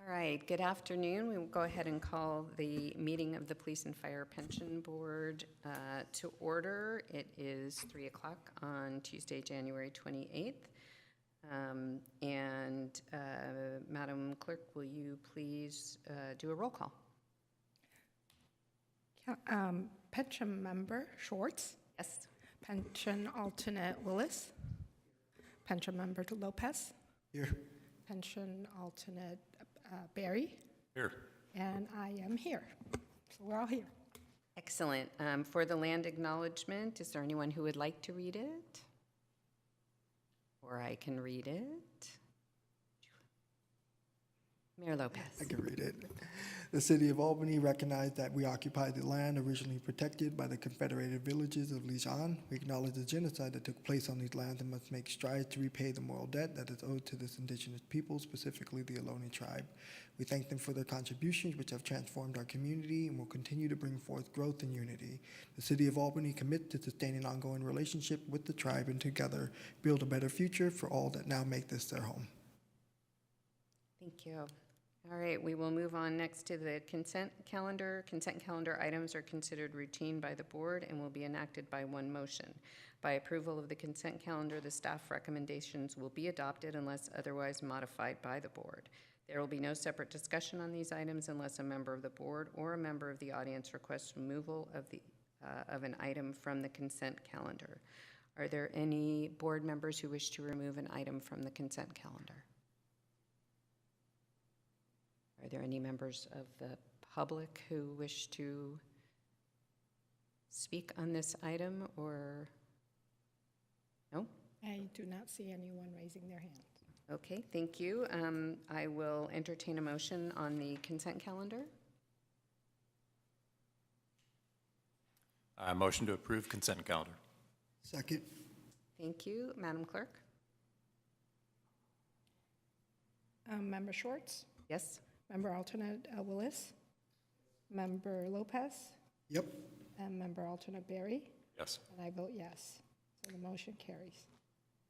All right, good afternoon. We will go ahead and call the meeting of the Police and Fire Pension Board to order. It is 3 o'clock on Tuesday, January 28th. Madam Clerk, will you please do a roll call? Yeah, pension member Schwartz. Yes. Pension alternate Willis. Pension member Lopez. Here. Pension alternate Barry. Here. And I am here. So we're all here. Excellent. For the land acknowledgement, is there anyone who would like to read it? Or I can read it. Mayor Lopez. I can read it. The City of Albany recognized that we occupied the land originally protected by the Confederated villages of Lijan. We acknowledge the genocide that took place on these lands and must make strides to repay the moral debt that is owed to this indigenous people, specifically the Ohlone tribe. We thank them for their contributions, which have transformed our community and will continue to bring forth growth and unity. The City of Albany commits to sustaining ongoing relationship with the tribe and together build a better future for all that now make this their home. Thank you. All right, we will move on next to the consent calendar. Consent calendar items are considered routine by the board and will be enacted by one motion. By approval of the consent calendar, the staff recommendations will be adopted unless otherwise modified by the board. There will be no separate discussion on these items unless a member of the board or a member of the audience requests removal of an item from the consent calendar. Are there any board members who wish to remove an item from the consent calendar? Are there any members of the public who wish to speak on this item or no? I do not see anyone raising their hand. Okay, thank you. I will entertain a motion on the consent calendar. Motion to approve consent calendar. Second. Thank you. Madam Clerk? Member Schwartz. Yes? Member alternate Willis. Member Lopez. Yep. And member alternate Barry. Yes. And I vote yes. So the motion carries.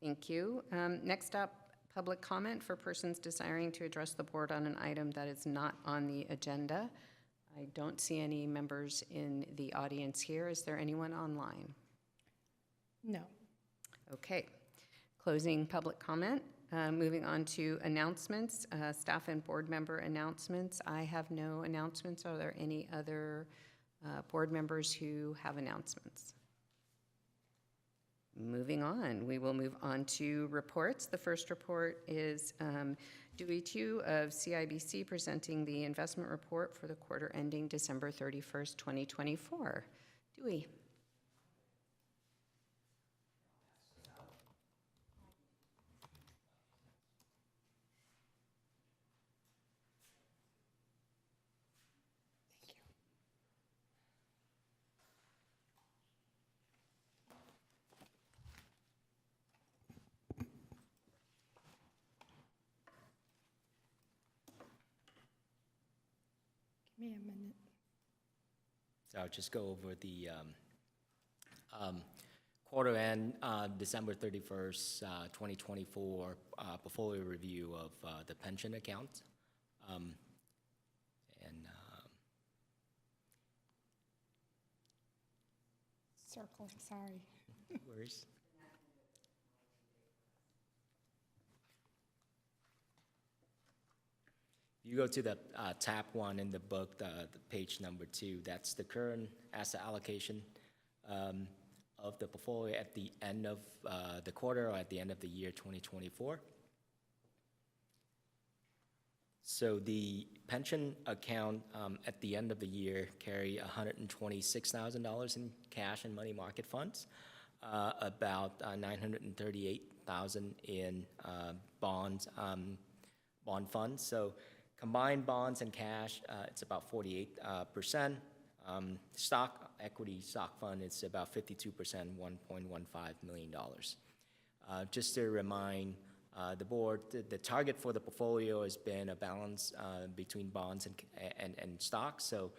Thank you. Next up, public comment for persons desiring to address the board on an item that is not on the agenda. I don't see any members in the audience here. Is there anyone online? No. Okay. Closing public comment. Moving on to announcements, staff and board member announcements. I have no announcements. Are there any other board members who have announcements? Moving on, we will move on to reports. The first report is Dewey 2 of CIBC presenting the investment report for the quarter ending December 31st, 2024. Dewey. Give me a minute. So I'll just go over the quarter end, December 31st, 2024 portfolio review of the pension account. Circling, sorry. Where's? You go to the tab 1 in the book, the page number 2, that's the current asset allocation of the portfolio at the end of the quarter or at the end of the year 2024. So the pension account at the end of the year carry $126,000 in cash and money market funds, about $938,000 in bonds, bond funds. So combined bonds and cash, it's about 48%. Equity stock fund, it's about 52%, $1.15 million. Just to remind the board, the target for the portfolio has been a balance between bonds and stocks. So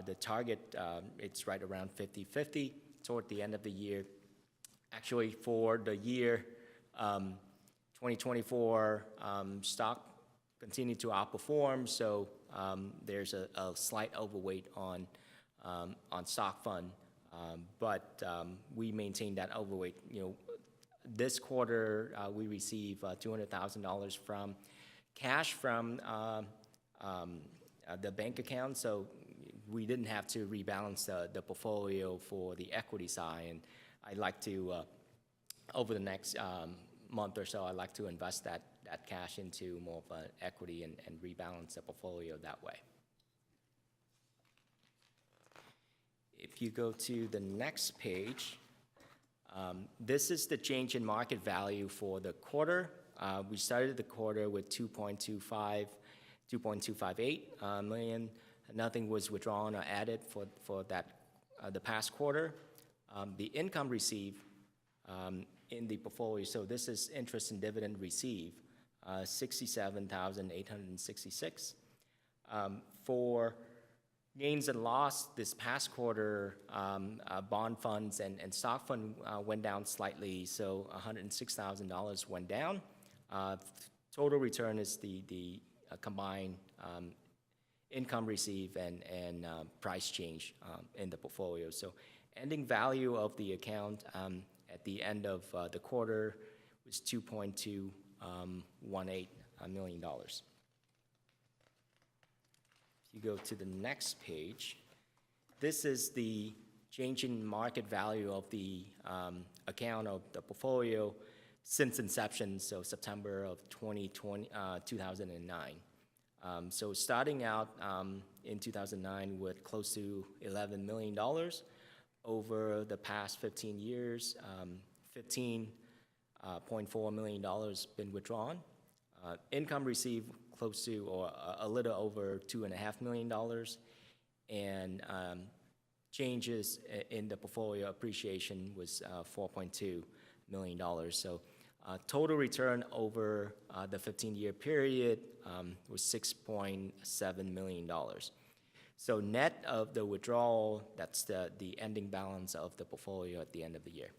the target, it's right around 50-50 toward the end of the year. Actually, for the year 2024, stock continue to outperform, so there's a slight overweight on stock fund, but we maintain that overweight. This quarter, we receive $200,000 from cash from the bank account, so we didn't have to rebalance the portfolio for the equity side. And I'd like to, over the next month or so, I'd like to invest that cash into more of an equity and rebalance the portfolio that way. If you go to the next page, this is the change in market value for the quarter. We started the quarter with 2.258 million. Nothing was withdrawn or added for that the past quarter. The income received in the portfolio, so this is interest and dividend received, 67,866. For gains and loss this past quarter, bond funds and stock fund went down slightly, so $106,000 went down. Total return is the combined income received and price change in the portfolio. So ending value of the account at the end of the quarter was $2.218 million. If you go to the next page, this is the change in market value of the account of the portfolio since inception, so September of 2009. So starting out in 2009 with close to $11 million, over the past 15 years, $15.4 million been withdrawn. Income received close to or a little over $2.5 million, and changes in the portfolio appreciation was $4.2 million. So total return over the 15-year period was $6.7 million. So net of the withdrawal, that's the ending balance of the portfolio at the end of the year.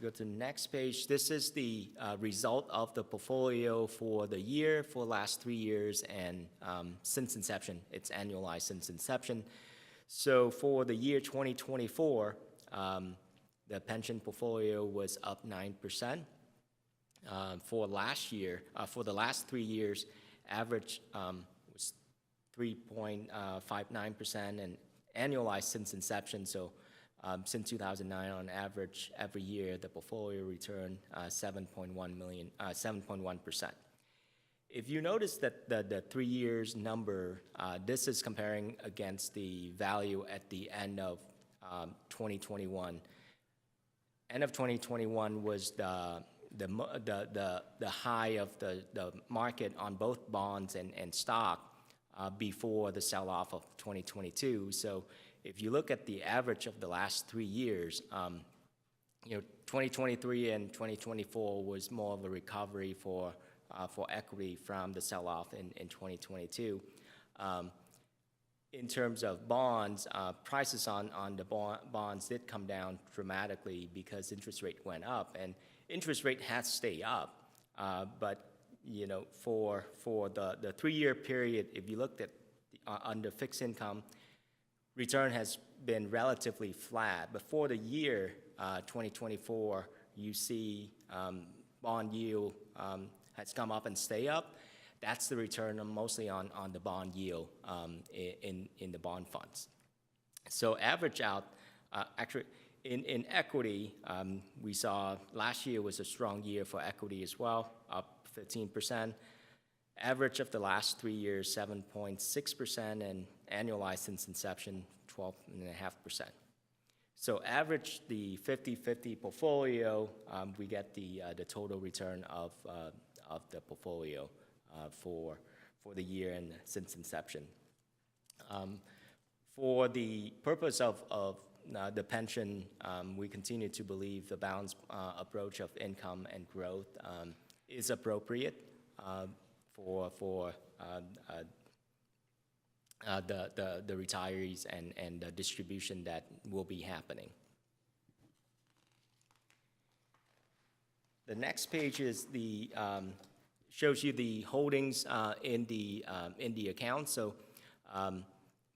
Go to the next page. This is the result of the portfolio for the year, for the last 3 years, and since inception. It's annualized since inception. So for the year 2024, the pension portfolio was up 9%. For last year, for the last 3 years, average was 3.59%, and annualized since inception. So since 2009, on average, every year, the portfolio returned 7.1%. If you notice that the 3 years number, this is comparing against the value at the end of 2021. End of 2021 was the high of the market on both bonds and stock before the sell-off of 2022. So if you look at the average of the last 3 years, 2023 and 2024 was more of a recovery for equity from the sell-off in 2022. In terms of bonds, prices on the bonds did come down dramatically because interest rate went up, and interest rate has stayed up. But for the 3-year period, if you looked at under fixed income, return has been relatively flat. But for the year 2024, you see bond yield has come up and stay up. That's the return mostly on the bond yield in the bond funds. So average out, actually in equity, we saw last year was a strong year for equity as well, up 15%. Average of the last 3 years, 7.6%, and annualized since inception, 12.5%. So average the 50-50 portfolio, we get the total return of the portfolio for the year and since inception. For the purpose of the pension, we continue to believe the balanced approach of income and growth is appropriate for the retirees and the distribution that will be happening. The next page is shows you the holdings in the account. So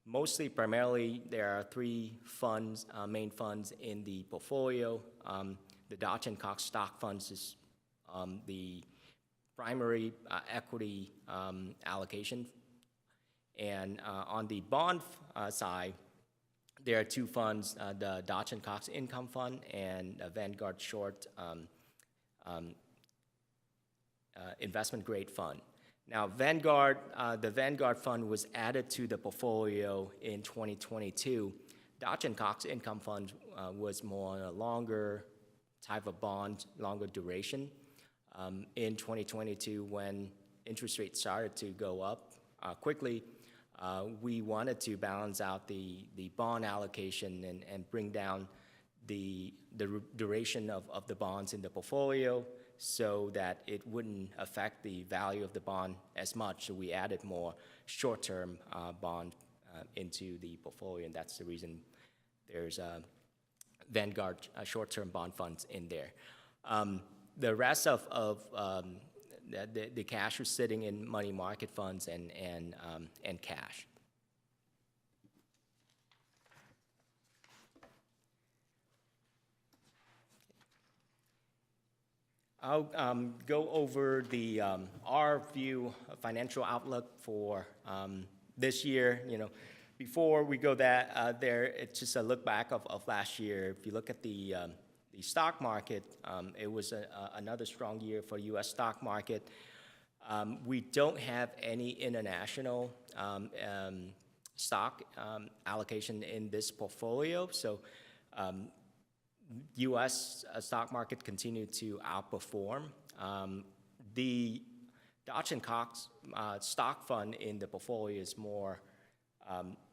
mostly, primarily, there are three funds, main funds in the portfolio. The Dodge and Cox stock funds is the primary equity allocation. And on the bond side, there are two funds, the Dodge and Cox Income Fund and a Vanguard Short Investment Grade Fund. Now, the Vanguard Fund was added to the portfolio in 2022. Dodge and Cox Income Fund was more on a longer type of bond, longer duration. In 2022, when interest rates started to go up quickly, we wanted to balance out the bond allocation and bring down the duration of the bonds in the portfolio so that it wouldn't affect the value of the bond as much. So we added more short-term bond into the portfolio, and that's the reason there's Vanguard short-term bond funds in there. The rest of the cash was sitting in money market funds and cash. I'll go over our view of financial outlook for this year. Before we go there, it's just a look back of last year. If you look at the stock market, it was another strong year for U.S. stock market. We don't have any international stock allocation in this portfolio, so U.S. stock market continued to outperform. The Dodge and Cox stock fund in the portfolio is more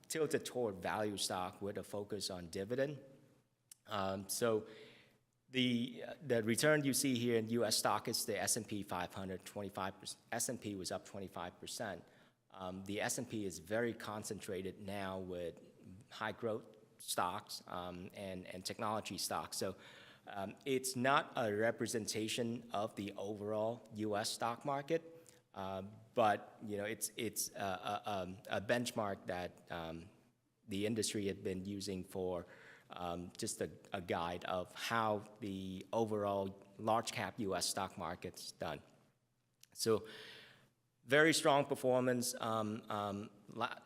tilted toward value stock with a focus on dividend. So the return you see here in U.S. stock is the S&P 500, 25%. S&P was up 25%. The S&P is very concentrated now with high growth stocks and technology stocks. So it's not a representation of the overall U.S. stock market, but it's a benchmark that the industry had been using for just a guide of how the overall large cap U.S. stock market's done. So very strong performance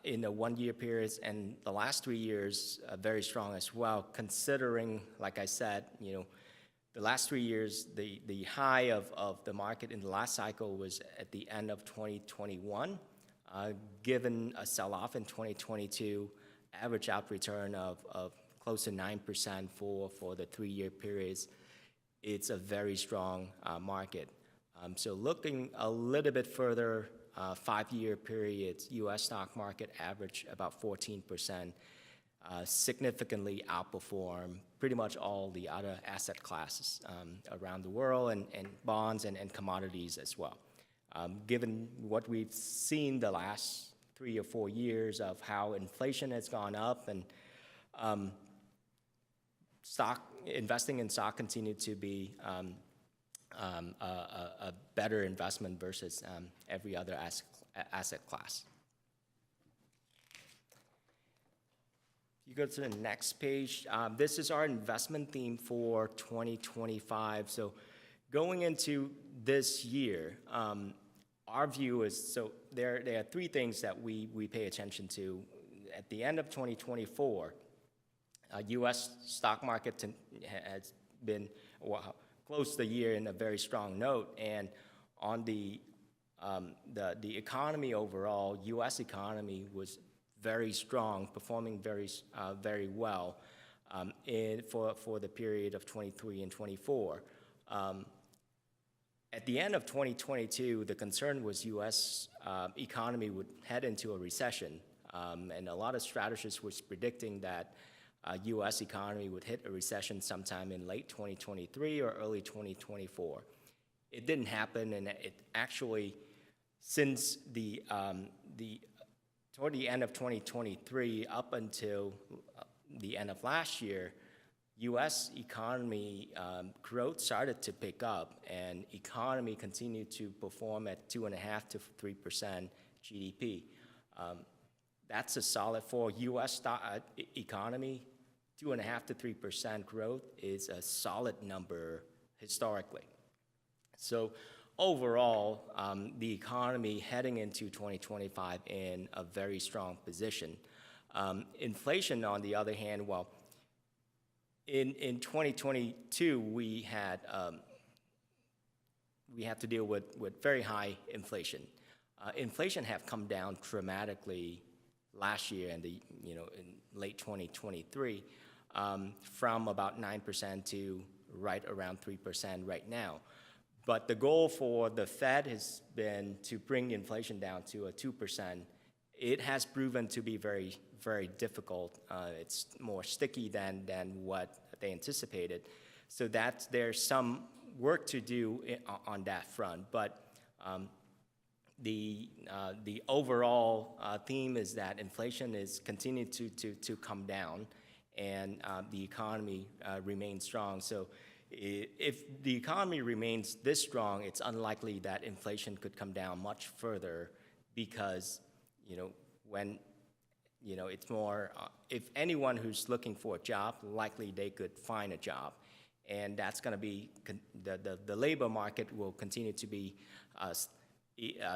in the 1 year periods, and the last 3 years very strong as well, considering, like I said, the last 3 years, the high of the market in the last cycle was at the end of 2021. Given a sell-off in 2022, average out return of close to 9% for the 3 year periods, it's a very strong market. So looking a little bit further, 5 year periods, U.S. stock market average about 14%, significantly outperform pretty much all the other asset classes around the world, and bonds and commodities as well. Given what we've seen the last 3 or 4 years of how inflation has gone up, and investing in stock continued to be a better investment versus every other asset class. You go to the next page. This is our investment theme for 2025. So going into this year, our view is, so there are 3 things that we pay attention to. At the end of 2024, U.S. stock market has been closed the year in a very strong note, and on the economy overall, U.S. economy was very strong, performing very well for the period of 23 and 24. At the end of 2022, the concern was U.S. economy would head into a recession, and a lot of strategists was predicting that U.S. economy would hit a recession sometime in late 2023 or early 2024. It didn't happen, and it actually, since toward the end of 2023 up until the end of last year, U.S. economy growth started to pick up, and economy continued to perform at 2.5% to 3% GDP. That's a solid for U.S. economy. 2.5% to 3% growth is a solid number historically. So overall, the economy heading into 2025 in a very strong position. Inflation, on the other hand, well, in 2022, we had to deal with very high inflation. Inflation have come down dramatically last year in late 2023, from about 9% to right around 3% right now. But the goal for the Fed has been to bring inflation down to a 2%. It has proven to be very, very difficult. It's more sticky than what they anticipated. So there's some work to do on that front. But the overall theme is that inflation is continuing to come down, and the economy remains strong. So if the economy remains this strong, it's unlikely that inflation could come down much further, because when it's more, if anyone who's looking for a job, likely they could find a job, and that's going to be the labor market will continue to be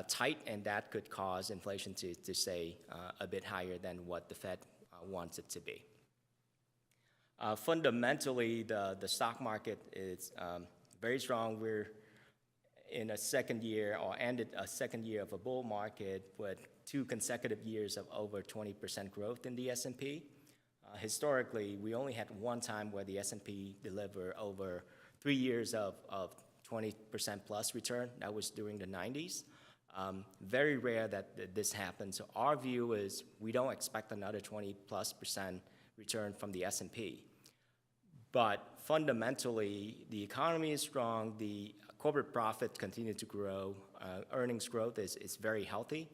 tight, and that could cause inflation to stay a bit higher than what the Fed wants it to be. Fundamentally, the stock market is very strong. We're in a second year, or ended a second year of a bull market with 2 consecutive years of over 20% growth in the S&P. Historically, we only had one time where the S&P delivered over 3 years of 20% plus return. That was during the 90s. Very rare that this happens. So our view is we don't expect another 20+% return from the S&P. But fundamentally, the economy is strong, the corporate profit continue to grow, earnings growth is very healthy.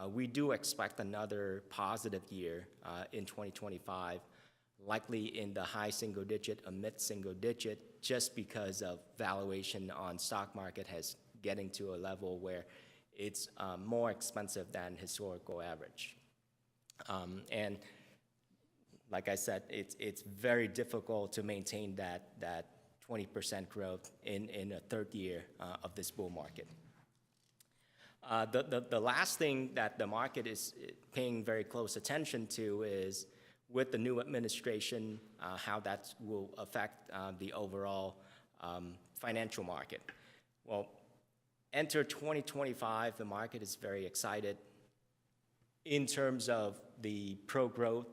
We do expect another positive year in 2025, likely in the high single digit or mid single digit, just because of valuation on stock market has getting to a level where it's more expensive than historical average. And like I said, it's very difficult to maintain that 20% growth in a third year of this bull market. The last thing that the market is paying very close attention to is, with the new administration, how that will affect the overall financial market. Well, enter 2025, the market is very excited in terms of the pro-growth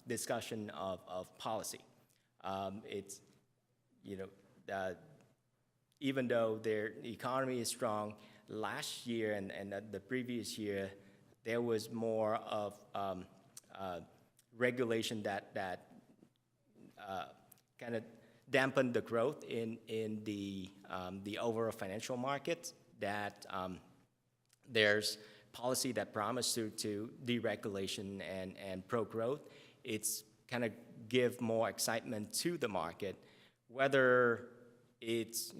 discussion of policy. It's, even though their economy is strong, last year and the previous year, there was more of regulation that kind of dampened the growth in the overall financial market, that there's policy that promised to deregulation and pro-growth. It's kind of give more excitement to the market. Whether it's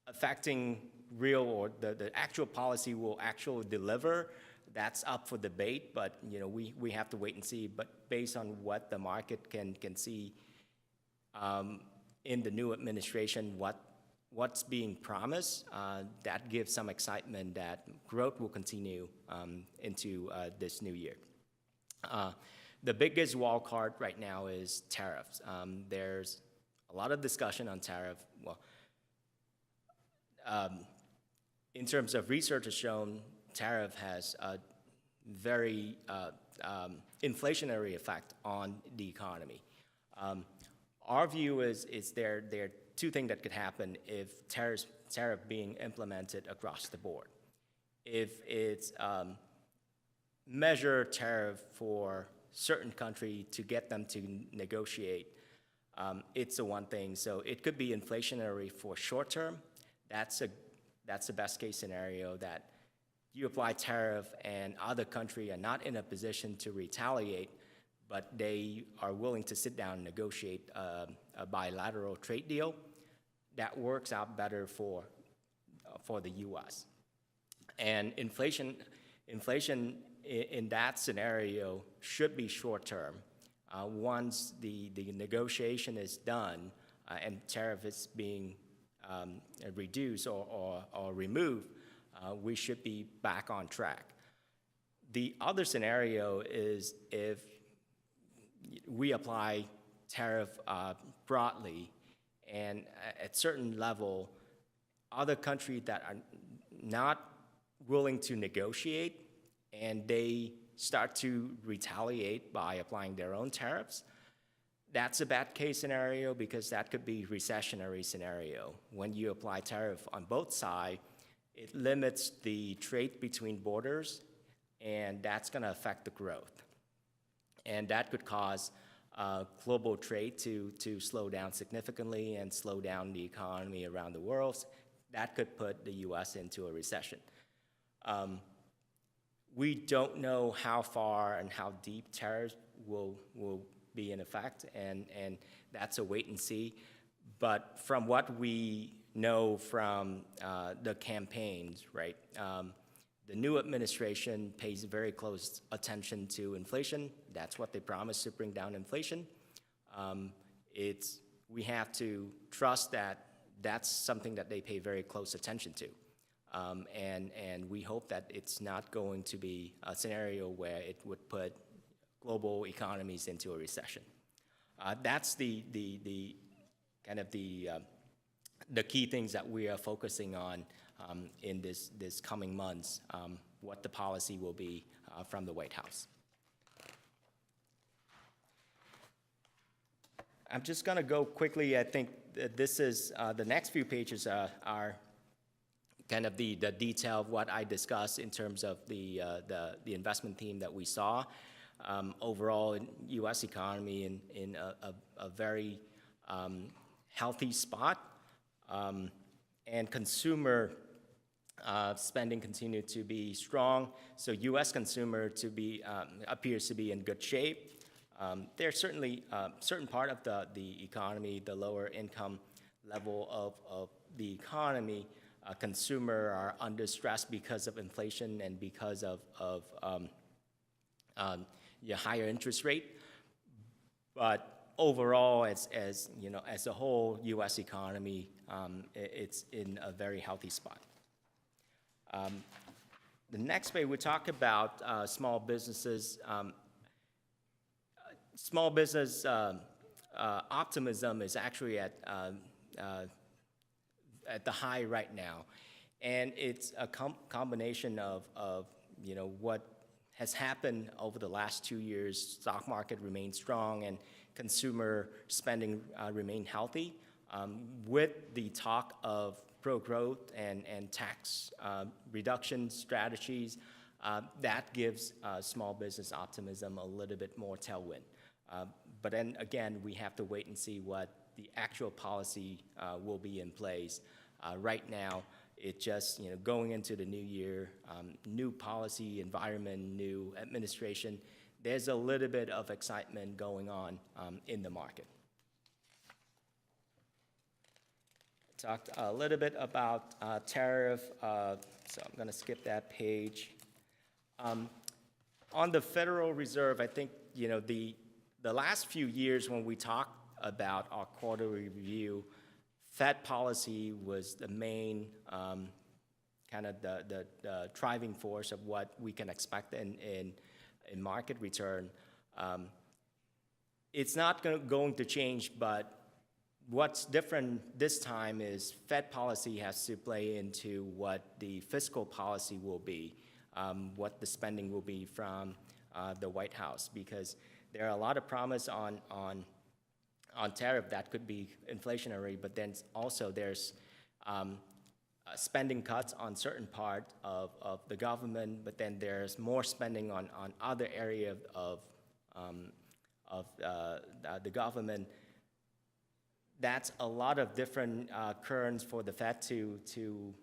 affecting real, or the actual policy will actually deliver, that's up for debate, but we have to wait and see. But based on what the market can see in the new administration, what's being promised, that gives some excitement that growth will continue into this new year. The biggest wild card right now is tariffs. There's a lot of discussion on tariff. Well, in terms of research has shown, tariff has a very inflationary effect on the economy. Our view is there are two things that could happen if tariff being implemented across the board. If it's measure tariff for certain country to get them to negotiate, it's the one thing. So it could be inflationary for short term. That's the best case scenario, that you apply tariff and other country are not in a position to retaliate. but they are willing to sit down and negotiate a bilateral trade deal that works out better for the U.S. And inflation in that scenario should be short-term. Once the negotiation is done and tariff is being reduced or removed, we should be back on track. The other scenario is if we apply tariff broadly, and at certain level, other countries that are not willing to negotiate and they start to retaliate by applying their own tariffs, that's a bad case scenario because that could be recessionary scenario. When you apply tariff on both sides, it limits the trade between borders, and that's going to affect the growth. And that could cause global trade to slow down significantly and slow down the economy around the world. That could put the U.S. into a recession. We don't know how far and how deep tariffs will be in effect, and that's a wait and see. But from what we know from the campaigns, right, the new administration pays very close attention to inflation. That's what they promised, to bring down inflation. We have to trust that that's something that they pay very close attention to. And we hope that it's not going to be a scenario where it would put global economies into a recession. That's the kind of the key things that we are focusing on in this coming months, what the policy will be from the White House. I'm just going to go quickly. I think that this is the next few pages are kind of the detail of what I discussed in terms of the investment theme that we saw. Overall, in U.S. economy in a very healthy spot, and consumer spending continued to be strong. So U.S. consumer appears to be in good shape. There's certainly certain part of the economy, the lower income level of the economy, consumer are under stress because of inflation and because of higher interest rate. But overall, as you know, as a whole U.S. economy, it's in a very healthy spot. The next page, we talk about small businesses. Small business optimism is actually at the high right now, and it's a combination of you know what has happened over the last 2 years. Stock market remains strong, and consumer spending remained healthy. With the talk of pro-growth and tax reduction strategies, that gives small business optimism a little bit more tailwind. But then again, we have to wait and see what the actual policy will be in place. Right now, it just, you know, going into the new year, new policy environment, new administration, there's a little bit of excitement going on in the market. Talked a little bit about tariff, so I'm going to skip that page. On the Federal Reserve, I think, you know, the last few years when we talked about our quarterly review, Fed policy was the main kind of the driving force of what we can expect in market return. It's not going to change, but what's different this time is Fed policy has to play into what the fiscal policy will be, what the spending will be from the White House, because there are a lot of promise on tariff that could be inflationary, but then also there's spending cuts on certain part of the government, but then there's more spending on other area of the government. That's a lot of different currents for the Fed to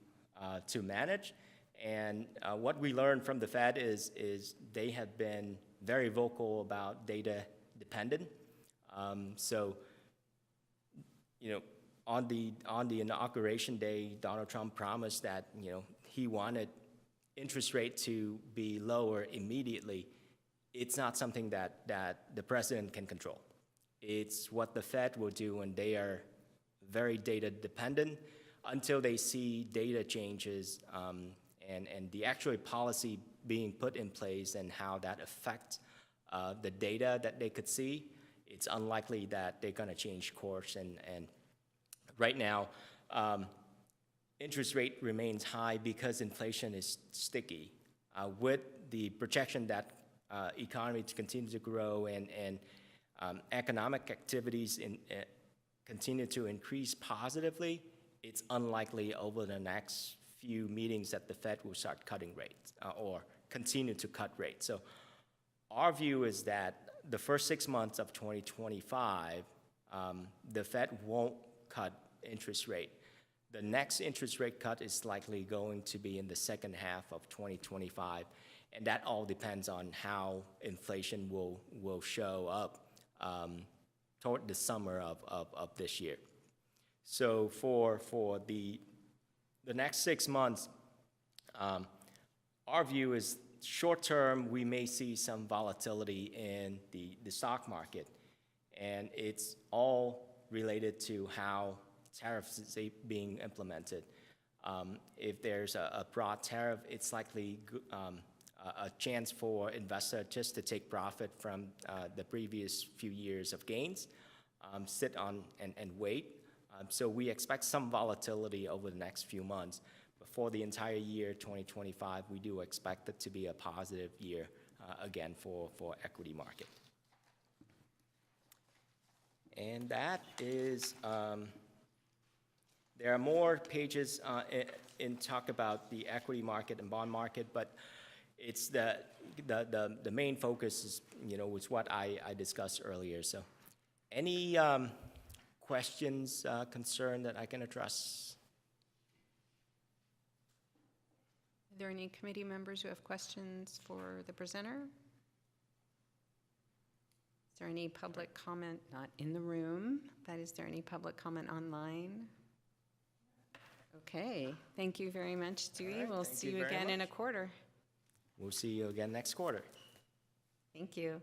manage. And what we learned from the Fed is they have been very vocal about data dependent. So, on the inauguration day, Donald Trump promised that, he wanted interest rate to be lower immediately. It's not something that the president can control. It's what the Fed will do, and they are very data dependent until they see data changes and the actual policy being put in place and how that affects the data that they could see. It's unlikely that they're going to change course. And right now, interest rate remains high because inflation is sticky. With the projection that economy to continue to grow and economic activities continue to increase positively, it's unlikely over the next few meetings that the Fed will start cutting rates or continue to cut rates. So our view is that the first 6 months of 2025, the Fed won't cut interest rate. The next interest rate cut is likely going to be in the second half of 2025, and that all depends on how inflation will show up toward the summer of this year. So for the next 6 months, our view is short term, we may see some volatility in the stock market, and it's all related to how tariffs is being implemented. If there's a broad tariff, it's likely a chance for investors just to take profit from the previous few years of gains, sit on and wait. So we expect some volatility over the next few months. But for the entire year, 2025, we do expect it to be a positive year again for equity market. And that is, there are more pages in talk about the equity market and bond market, but it's the main focus is, was what I discussed earlier. So any questions, concern that I can address? Are there any committee members who have questions for the presenter? Is there any public comment, not in the room, but is there any public comment online? Okay, thank you very much, Dewey. right, We'll thank see you you very again in a much. quarter. We'll see you again next quarter. Thank you.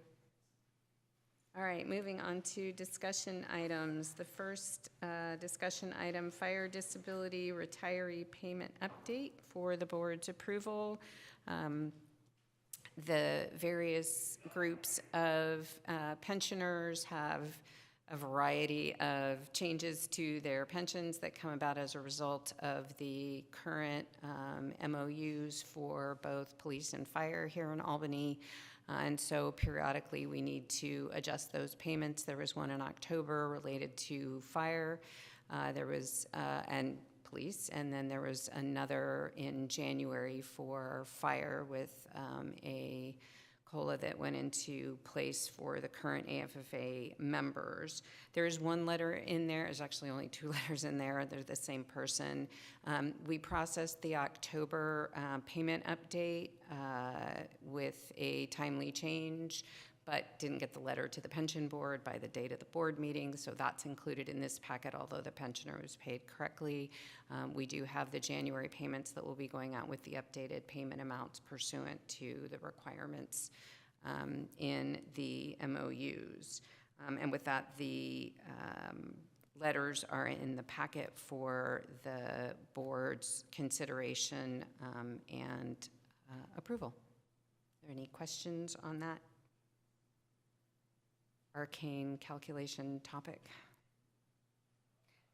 All right, moving on to discussion items. The first discussion item, fire disability retiree payment update for the board's approval. The various groups of pensioners have a variety of changes to their pensions that come about as a result of the current MOUs for both police and fire here in Albany. And so periodically we need to adjust those payments. There was one in October related to fire, and police, and then there was another in January for fire with a COLA that went into place for the current AFFA members. There is one letter in there. There's actually only two letters in there. They're the same person. We processed the October payment update with a timely change, but didn't get the letter to the pension board by the date of the board meeting, so that's included in this packet, although the pensioner was paid correctly. We do have the January payments that will be going out with the updated payment amounts pursuant to the requirements in the MOUs. And with that, the letters are in the packet for the board's consideration and approval. Are there any questions on that arcane calculation topic?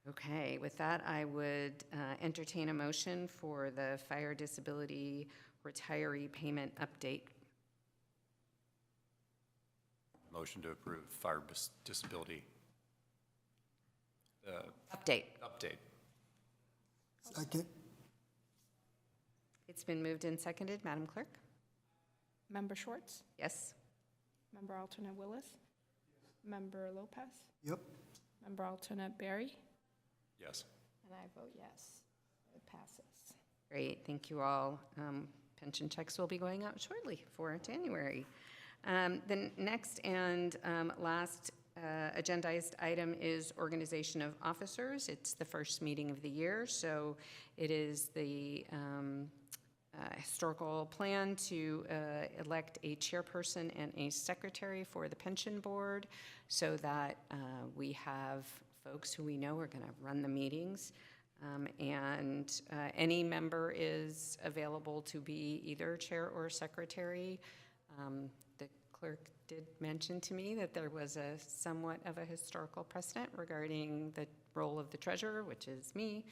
Okay, with that, I would entertain a motion for the fire disability retiree payment update. Motion to approve fire disability Update. update. Second. It's been moved and seconded. Madam Clerk? Member Schwartz? Yes. Member alternate Willis? Member Lopez? Yep. Member alternate Barry? Yes. And I vote yes. It passes. Great, thank you all. Pension checks will be going out shortly for January. The next and last agendized item is organization of officers. It's the first meeting of the year, so it is the historical plan to elect a chairperson and a secretary for the pension board so that we have folks who we know are going to run the meetings. And any member is available to be either chair or secretary. The clerk did mention to me that there was a somewhat of a historical precedent regarding the role of the treasurer, which is me,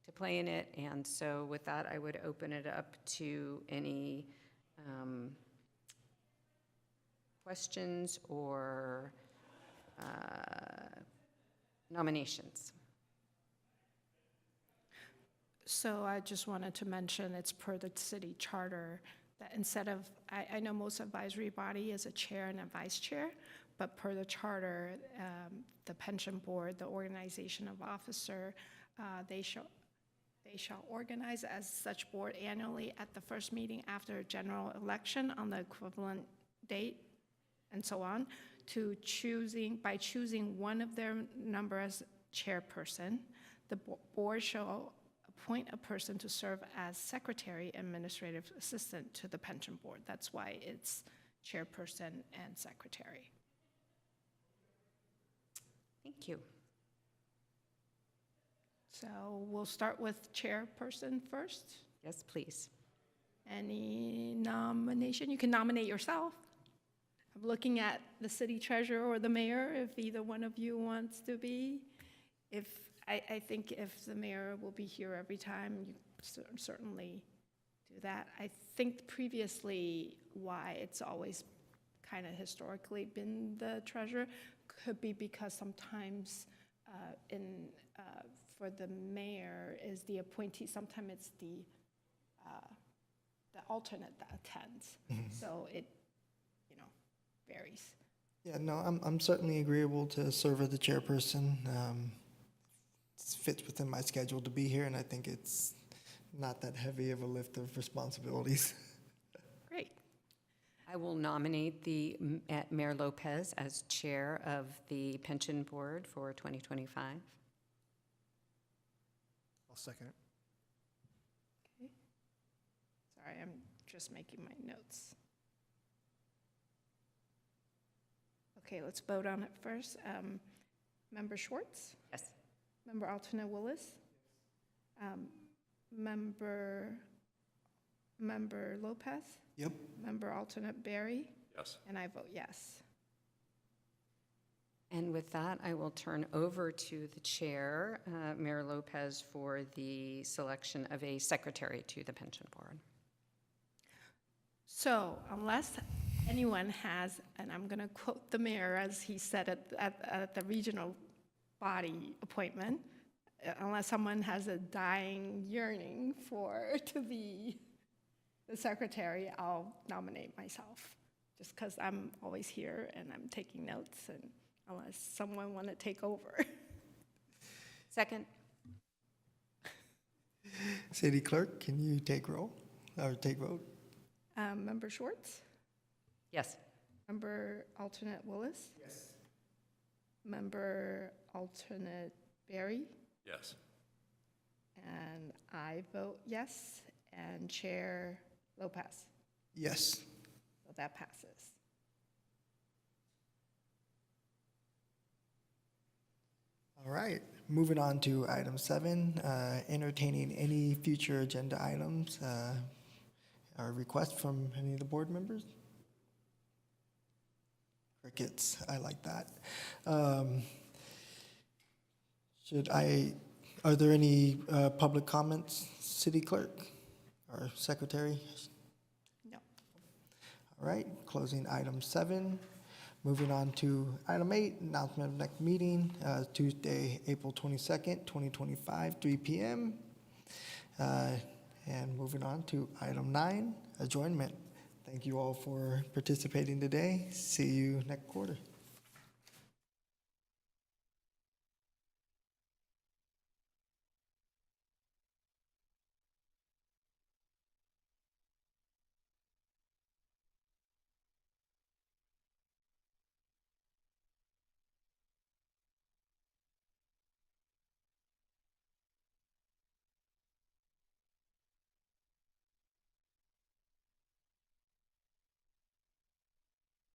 to play in it. And so with that, I would open it up to any questions or nominations. So I just wanted to mention, it's per the city charter, that instead of, I know most advisory body is a chair and a vice chair, but per the charter, the pension board, the organization of officer, they shall organize as such board annually at the first meeting after a general election on the equivalent date, and so on, by choosing one of their number as chairperson. The board shall appoint a person to serve as secretary, administrative assistant to the pension board. That's why it's chairperson and secretary. Thank you. So we'll start with chairperson first. Yes, please. Any nomination? You can nominate yourself. I'm looking at the city treasurer or the mayor, if either one of you wants to be. I think if the mayor will be here every time, you certainly do that. I think previously why it's always kind of historically been the treasurer could be because sometimes for the mayor is the appointee, sometimes it's the alternate that attends. So it, varies. Yeah, no, I'm certainly agreeable to serve as the chairperson. It fits within my schedule to be here, and I think it's not that heavy of a lift of responsibilities. Great. I will nominate Mayor Lopez as chair of the pension board for 2025. I'll second it. Okay. Sorry, I'm just making my notes. Okay, let's vote on it first. Member Schwartz? Yes. Member alternate Willis? Member Lopez? Yep. Member alternate Barry? Yes. And I vote yes. And with that, I will turn over to the chair, Mayor Lopez, for the selection of a secretary to the pension board. So unless anyone has, and I'm going to quote the mayor as he said at the regional body appointment, unless someone has a dying yearning to be the secretary, I'll nominate myself, just because I'm always here and I'm taking notes, and unless someone want to take over. Second. City clerk, can you take roll or take vote? Member Schwartz? Yes. Member alternate Willis? Yes. Member alternate Barry? Yes. And I vote yes, and Chair Lopez. Yes. So that passes. All right, moving on to item 7, entertaining any future agenda items or requests from any of the board members. Crickets, I like that. Are there any public comments, city clerk or secretary? No. All right, closing item 7. Moving on to item 8, announcement of next meeting, Tuesday, April 22nd, 2025, 3 p.m. And moving on to item 9, adjournment. Thank you all for participating today. See you next quarter.